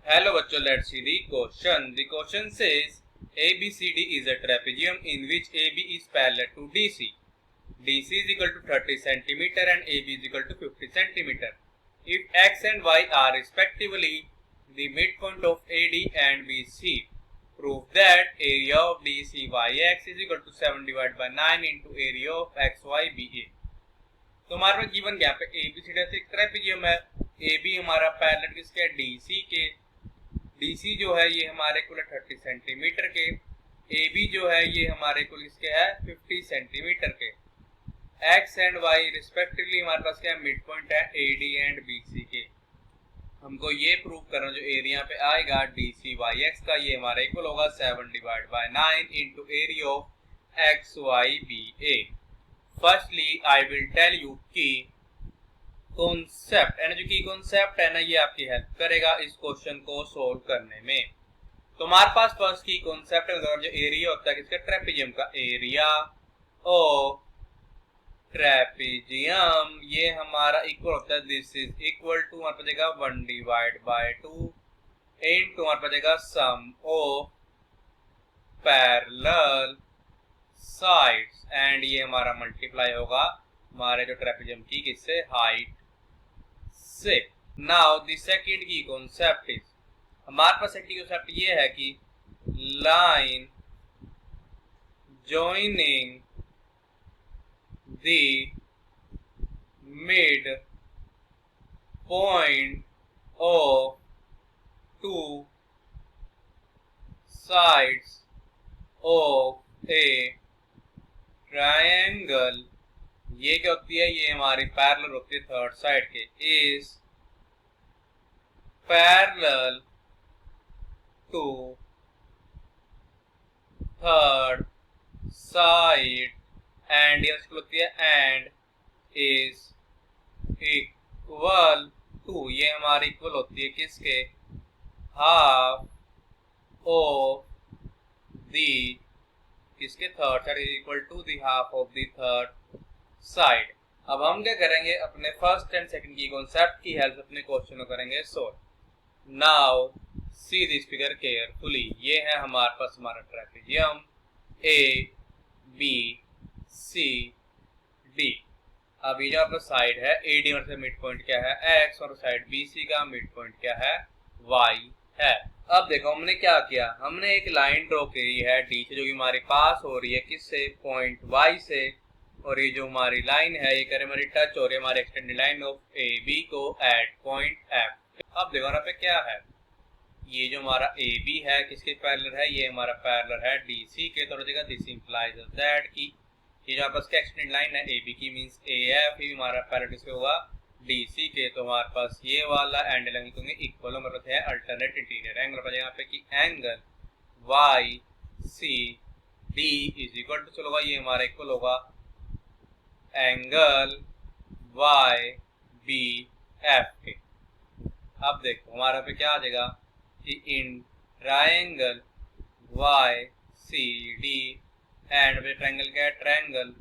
Hello bachcho, let's see the question. The question says ABCD is a trapezium in which AB is parallel to DC. DC is equal to 30 cm and AB is equal to 50 cm. If X and Y are respectively the midpoint of AD and BC, prove that area of DCYX is equal to 7 divided by 9 into area of XYBA. तो हमारे पास given यहाँ पे ABCD एक trapezium है, AB हमारा parallel किसके है, DC के। DC जो है ये हमारे कुल 30 सेंटीमीटर के, AB जो है ये हमारे कुल किसके है 50 सेंटीमीटर के। X एंड Y रिस्पेक्टिवली हमारे पास क्या मिड पॉइंट है AD एंड BC के। हमको ये प्रूव करना जो एरिया पे आएगा DCYX का ये हमारा इक्वल होगा 7 divide by 9 into area of XYBA। Firstly I will tell you की कॉन्सेप्ट एंड जो की कॉन्सेप्ट है ना ये आपकी हेल्प करेगा इस क्वेश्चन को सोल्व करने में। तो हमारे पास फर्स्ट की कॉन्सेप्ट जो एरिया होता है किसका, ट्रेपेजियम का। एरिया ऑफ ट्रेपेजियम ये हमारा इक्वल होता है, दिस इज इक्वल टू हमारे पास देगा 1 डिवाइड बाय 2 इनटू हमारे पास देगा सम ऑफ पैरेलल साइड्स एंड ये हमारा मल्टीप्लाई होगा हमारे जो ट्रेपेजियम की किससे, हाइट से। नाउ द सेकंड की कॉन्सेप्ट इज, हमारे पास सेकंड कॉन्सेप्ट ये है कि line joining the mid point of two sides of a triangle, ये क्या होती है, ये हमारी पैरेलल होती है थर्ड साइड के, is parallel to third side and ये होती है एंड इज इक्वल टू, ये हमारी इक्वल होती है किसके, हाफ ऑफ दी किसके, third side is equal to the half of the third side. अब हम क्या करेंगे, अपने फर्स्ट एंड सेकंड की कॉन्सेप्ट की हेल्प अपने क्वेश्चन को करेंगे solve. Now see this figure carefully, ये है हमारे पास हमारा trapezium A B C D. अब ये जो आपका साइड है AD मतलब मिड पॉइंट क्या है X और साइड BC का मिड पॉइंट क्या है Y है। अब देखो हमने क्या किया, हमने एक लाइन ड्रॉ की है D से जो कि हमारे पास हो रही है किससे, पॉइंट Y से, और ये जो हमारी लाइन है ये करे हमारी टच हो रही है हमारी एक्सटेंडेड लाइन ऑफ AB को एट पॉइंट F। अब देखो यहाँ पे क्या है, ये जो हमारा AB है किसके पैरेलल है, ये हमारा पैरेलल है DC के। तो देखा दिस इंप्लाइज दैट की ये जो आपस का एक्सटेंडेड लाइन है AB की मींस AF, ये हमारा पैरेलल किसके होगा DC के। तो हमारे पास ये वाला एंगल होंगे इक्वल, हमारे पास है अल्टरनेट इंटीरियर एंगल पर यहाँ पे कि angle YCD is equal to चलो ये हमारा इक्वल होगा एंगल YBF के। अब देखो हमारा पे क्या आ जाएगा कि in triangle YCD and triangle क्या है, ट्रायंगल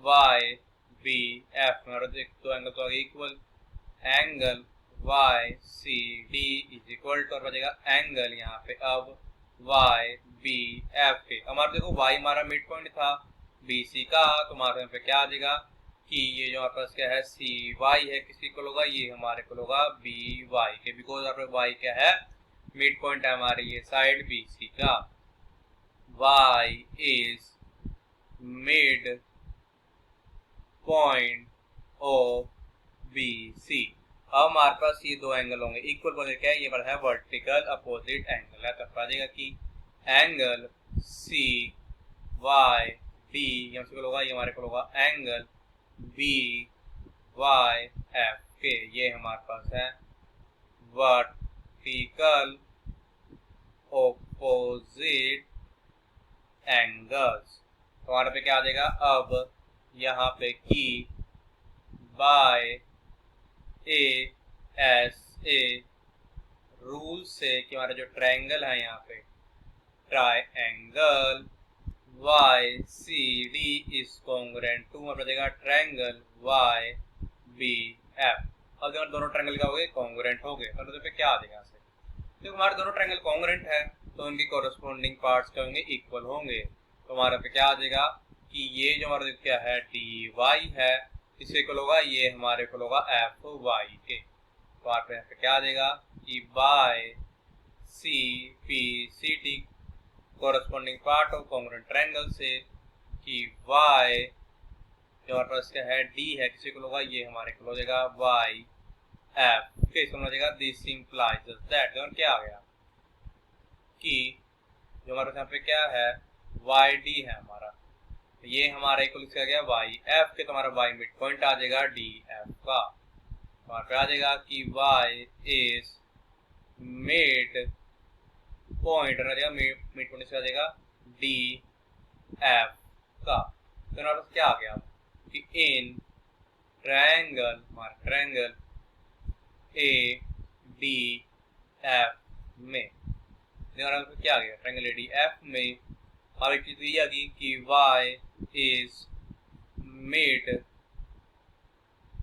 YBF में देख तो एंगल तो आगे equal, angle YCD is equal to और बचेगा एंगल यहाँ पे अब YBF के। हमारा देखो Y हमारा मिड पॉइंट था BC का, तो हमारे यहाँ पे क्या आ जाएगा कि ये जो हमारे पास क्या है CY है किसकी इक्वल होगा, ये हमारे को होगा BY के, बिकॉज यहाँ पे Y क्या है मिड पॉइंट है हमारी ये साइड BC का। Y is mid point of BC। अब हमारे पास ये दो एंगल होंगे इक्वल, बोले क्या है, ये बड़ा है वर्टिकल अपोजिट एंगल है। तब आ जाएगा कि एंगल CYD यहाँ से होगा, ये हमारे को होगा एंगल BYF के, ये हमारे पास है वर्टिकल ऑपोजिट एंगल्स। तो हमारे पे क्या आ जाएगा, अब यहाँ पे की बाय ASA रूल से कि हमारा जो ट्रायंगल है यहाँ पे triangle YCD is congruent to हमारे देगा ट्रायंगल YBF। अब दोनों ट्रायंगल क्या हो गए, कॉन्ग्रुएंट हो गए। तो पे क्या आ जाएगा, तो हमारे दोनों ट्रायंगल कॉन्ग्रुएंट है तो उनकी कोरस्पॉन्डिंग पार्ट्स क्या होंगे, इक्वल होंगे। तो हमारे पे क्या आ जाएगा कि ये जो हमारा क्या है डी वाई है, इससे इक्वल होगा ये हमारे इक्वल होगा एफ वाई के। तो आप यहाँ पे क्या आ जाएगा कि by C P C T corresponding part of congruent triangle से कि वाई जो हमारे पास क्या है डी है, किसी को होगा ये हमारे को हो जाएगा वाई एफ के। इसको हो जाएगा दिस इंप्लाइज दैट, क्या आ गया कि जो हमारे यहाँ पे क्या है वाई डी है हमारा, तो ये हमारा इक्वल किसका गया वाई एफ के। तो हमारा वाई मिड पॉइंट आ जाएगा डी एफ का। तो वहां पे आ जाएगा कि वाई इज मिड पॉइंट आ जाएगा, मिड पॉइंट से आ जाएगा डी एफ का। तो हमारे पास क्या आ गया कि इन ट्रायंगल हमारा ट्रायंगल ए डी एफ में क्या आ गया ट्रायंगल ए डी एफ में और एक चीज ये आ गई कि y is mid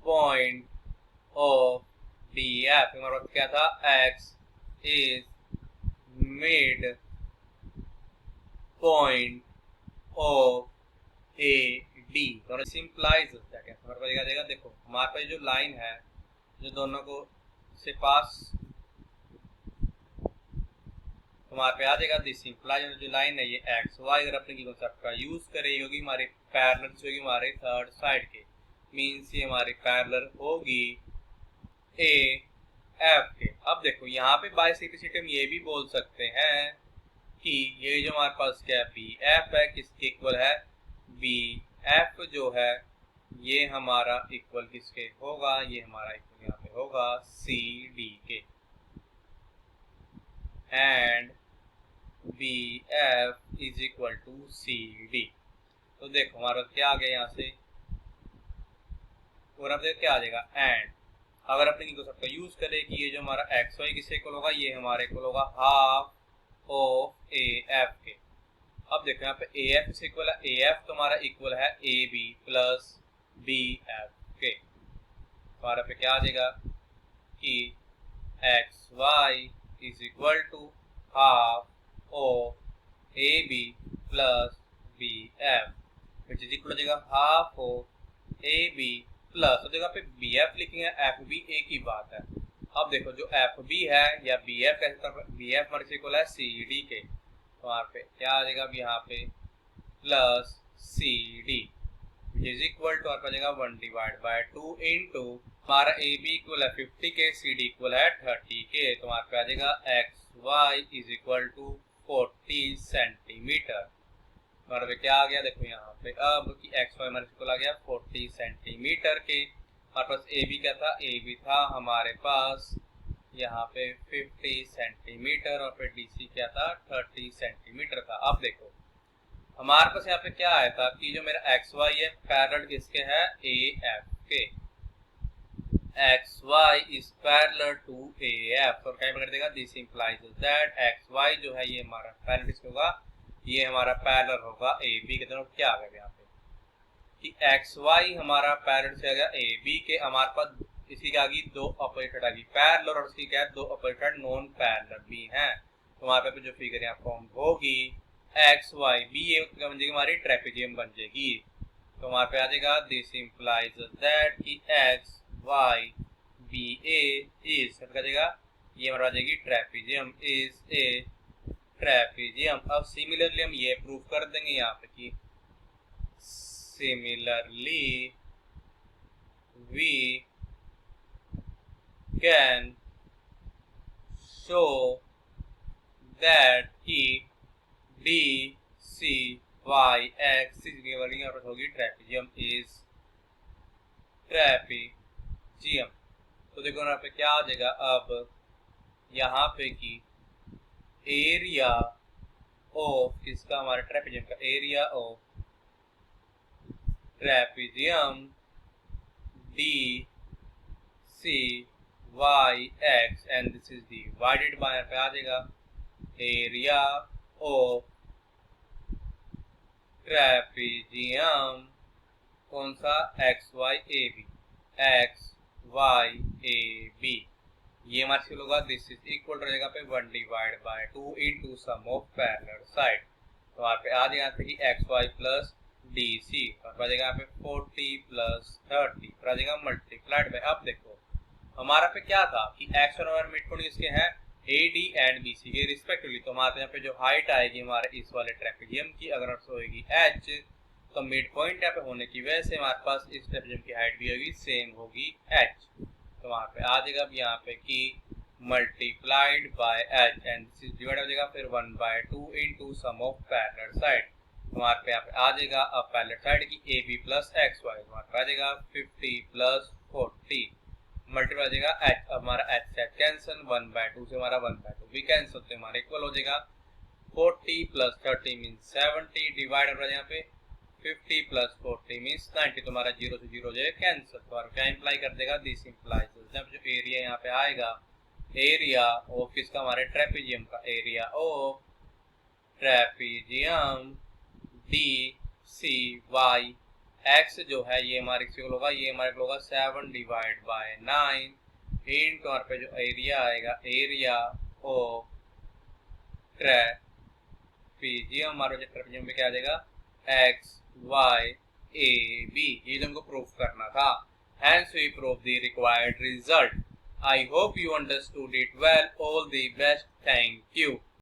point of D F. हमारे पास क्या था x is mid point of A D. दोनों सिंपलाइज क्या हमारे पास क्या देगा, देखो हमारे पास जो लाइन है जो दोनों को से पास हमारे पे आ जाएगा दिस इंप्लाइज जो लाइन है ये एक्स वाई। अगर अपने की कॉन्सेप्ट का यूज करें होगी हमारे पैरेलल होगी हमारे थर्ड साइड के, मींस ये हमारी पैरेलल होगी ए एफ के। अब देखो यहाँ पे बाय सिंप्लिसिटी हम ये भी बोल सकते हैं कि ये जो हमारे पास क्या बी एफ है किसके इक्वल है, बी एफ जो है ये हमारा इक्वल किसके होगा, ये हमारा इक्वल यहाँ पे होगा सी डी के। And B F is equal to C D. तो देखो हमारा क्या आ गया यहाँ से, और अब देखो क्या आ जाएगा एंड अगर अपने कॉन्सेप्ट का यूज करें कि ये जो हमारा एक्स वाई किससे इक्वल होगा, ये हमारे इक्वल होगा हाफ ऑफ ए एफ के। अब देखो यहाँ पे ए एफ किससे इक्वल है, ए एफ तो हमारा इक्वल है A B plus B F के। हमारा पे क्या आ जाएगा कि X Y is equal to half of A B plus B F which is equal हो जाएगा half of A B plus जगह पे बी एफ लिखेंगे, एफ बी एक ही बात है। अब देखो जो एफ बी है या बी एफ कैसे, बी एफ हमारे से इक्वल है सी डी के। तो वहाँ पे क्या आ जाएगा, अब यहाँ पे plus C D which is equal to आ जाएगा 1 डिवाइड बाय 2 इंटू हमारा ए बी इक्वल है 50 के, सी डी इक्वल है 30 के। तो वहाँ पे आ जाएगा X Y is equal to 40 centimetre. हमारे पे क्या आ गया, देखो यहाँ पे अब कि एक्स वाई हमारे इक्वल आ गया 40 सेंटीमीटर के। हमारे पास ए बी क्या था, ए बी था हमारे पास यहाँ पे 50 सेंटीमीटर और फिर डी सी क्या था 30 सेंटीमीटर था। अब देखो हमारे पास यहाँ पे क्या आया था कि जो मेरा एक्स वाई है पैरेलल किसके है, ए एफ के। X Y is parallel to A F. और क्या कर देगा, this implies that X Y जो है ये हमारा पैरेलल किसके होगा, ये हमारा पैरेलल होगा ए बी के। दोनों क्या आ गया यहाँ पे कि एक्स वाई हमारा पैरेलल से आ गया ए बी के। हमारे पास इसकी क्या आ गई, दो ऑपोजिट आ गई पैरेलल और इसकी क्या है, दो ऑपोजिट नॉन पैरेलल भी हैं। तो हमारे पे जो फिगर यहाँ फॉर्म होगी एक्स वाई बी ए बन जाएगी हमारी ट्रेपेजियम बन जाएगी। तो हमारे पे आ जाएगा दिस इंप्लाइज दैट कि X Y B A is क्या जाएगा, ये हमारा आ जाएगी ट्रेपेजियम इज ए ट्रेपेजियम। अब सिमिलरली हम ये प्रूव कर देंगे यहाँ पे कि similarly we can show that कि डी सी वाई एक्स होगी ट्रेपेजियम इज ट्रेपेजियम। तो देखो यहाँ पे क्या आ जाएगा, अब यहाँ पे कि एरिया ऑफ किसका, हमारा ट्रेपेजियम का area of trapezium D C Y X and this is divided by, यहाँ पे आ जाएगा एरिया ऑफ ट्रेपेजियम कौन सा, X Y A B, X Y A B ये हमारे से होगा दिस इज इक्वल टू जगह पे 1 divide by 2 into sum of parallel side. तो वहाँ पे आ जाएगा यहाँ पे कि xy प्लस DC और आ जाएगा यहाँ पे 40 प्लस 30 और आ जाएगा मल्टीप्लाइड बाय। अब देखो हमारा पे क्या था कि x और y मिड पॉइंट किसके हैं AD एंड BC के रिस्पेक्टिवली। तो हमारे यहाँ पे जो हाइट आएगी हमारे इस वाले ट्रेपेजियम की अगर होगी h, तो मिड पॉइंट यहाँ पे होने की वजह से हमारे पास इस ट्रेपेजियम की हाइट भी होगी सेम होगी h। तो वहाँ पे आ जाएगा अब यहाँ पे कि multiplied by h and this is divide हो जाएगा फिर 1/2 into sum of parallel side. तो वहाँ पे यहाँ पे आ जाएगा अब पैरेलल साइड की AB प्लस XY। तो वहाँ पे आ जाएगा 50 प्लस 40 मल्टीप्लाई हो जाएगा h। अब हमारा h से कैंसिल 1/2 से हमारा 1/2 भी कैंसिल, तो हमारा इक्वल हो जाएगा 40 प्लस 30 मीन्स 70 डिवाइड हो जाएगा यहाँ पे 50 प्लस 40 मीन्स 90। तो हमारा 0 से 0 जो है कैंसिल। तो क्या इंप्लाई कर देगा दिस इंप्लाइज जब जो एरिया यहाँ पे आएगा एरिया ऑफ किसका हमारे ट्रेपेजियम का area of trapezium DCY x जो है ये हमारे होगा ये हमारे होगा 7 डिवाइड बाय 9 इनटू हमारे पे जो एरिया आएगा एरिया ऑफ ट्रेपेजियम हमारा जो ट्रेपेजियम पे क्या आ जाएगा XYAB। ये जो हमको प्रूफ करना था। Hence we prove the required result. I hope you understood it well. All the best. Thank you.